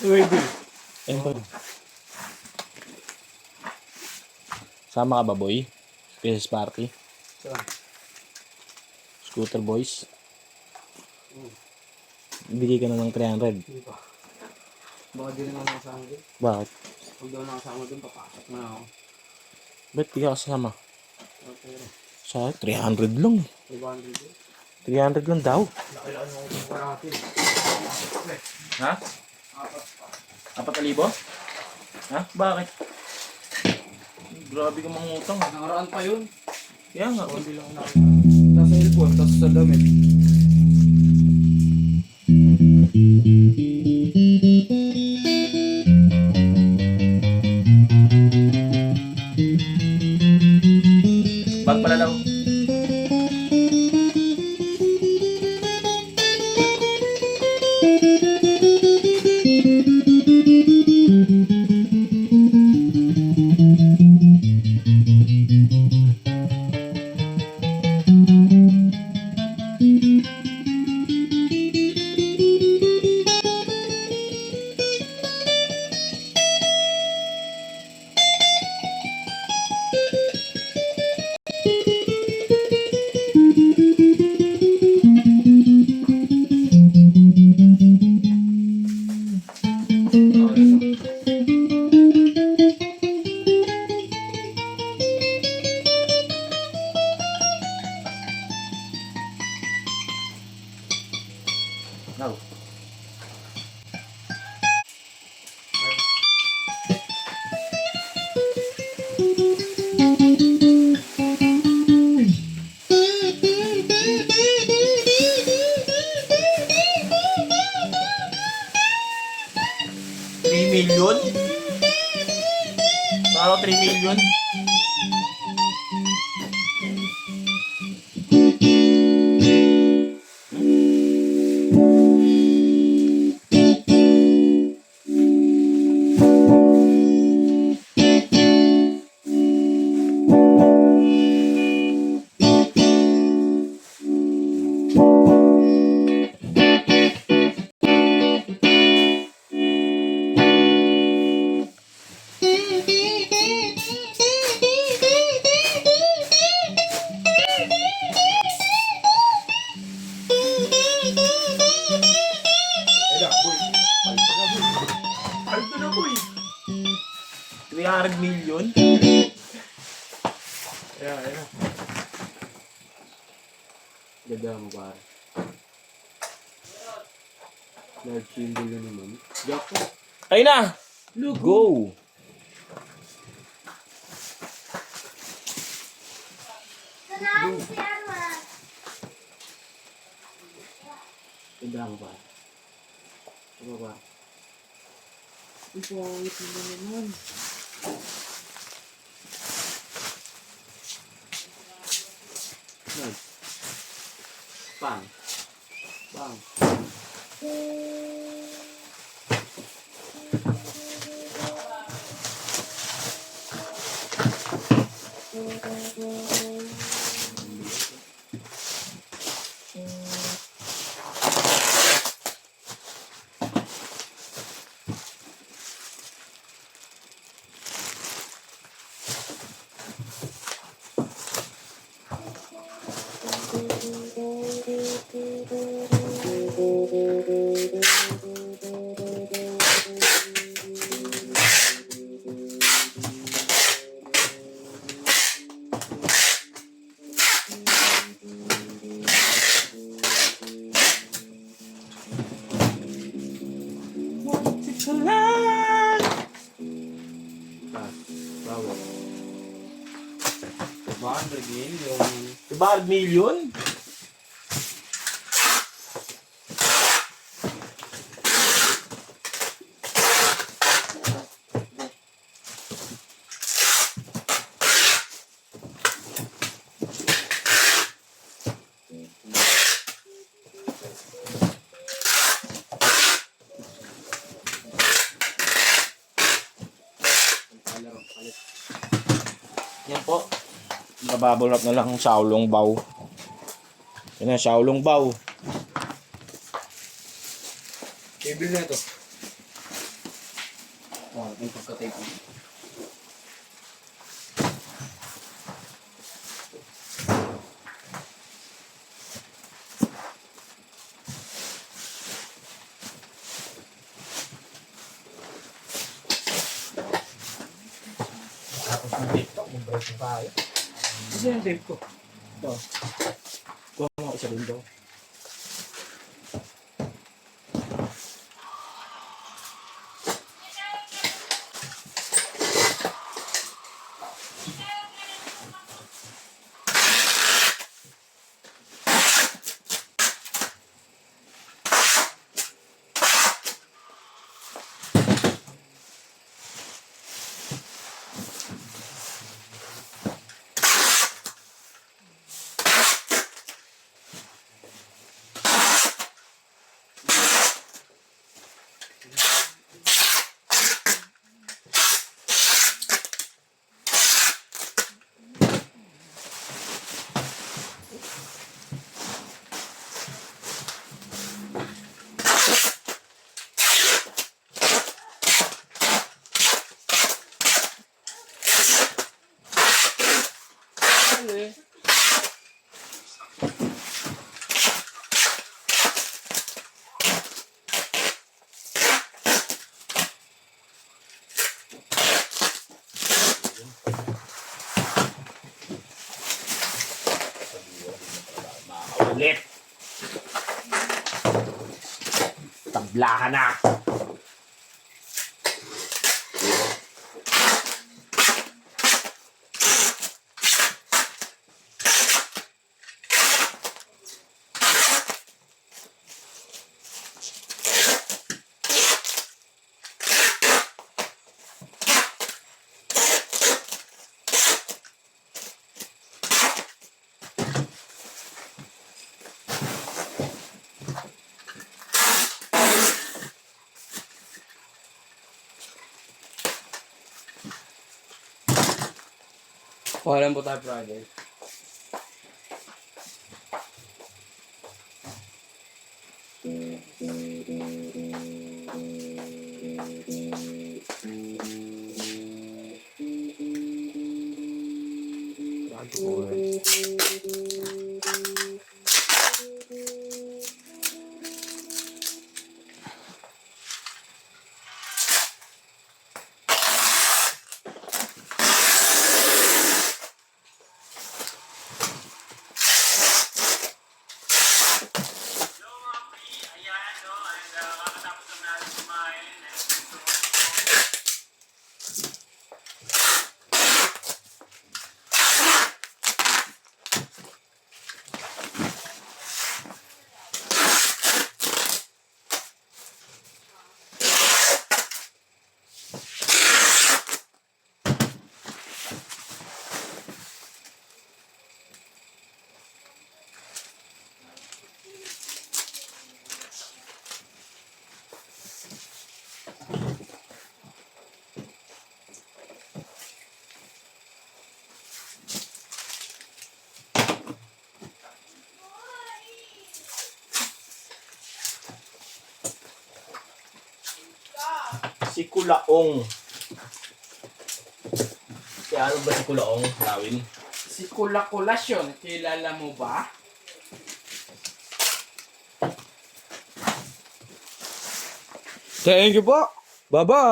Ready. Ayun. Sama ka ba, boy? Spaces party? Saan? Scooter boys? Bigay ka na ng 300. Hindi pa. Baka di na nakasama doon. Bakit? Pag daw nakasama doon, papasok na ako. Ba't di ka kasama? Okay. Sa 300 lang. 500 doon. 300 lang daw. Laki-laki mo kung parati. Ha? 4,000? Ha? Bakit? Grabe ka mangutang. Nakaraan pa yun. Kaya nga. Hindi lang na. Nasa cellphone, tapos sa damit. Bag pala daw. No. $3 million? Baka 3 million? Alto na boy. 300 million? Ayan. Ganda mo pare. Large symbol na naman. Jackpot. Ayun na! Go! Ganda mo pare. Ano ba? Ito ang itin na naman. Nice. Bang. Bang. Bago. 500 million. 500 million? Yan po. Nababble wrap na lang ang Shaolong Bao. Yan na, Shaolong Bao. Table na ito. Oh, yung pagka-tape. Tapos ng TikTok, mag-break na tayo. Kasi yung tape ko. Ito. Kuha mo isa din daw. Ulit. Tablahan na. Kuha po tayo Friday. Si Kulaong. Kaya ano ba si Kulaong, Lawin? Si Kulakulasyon, kilala mo ba? Thank you po. Bye-bye.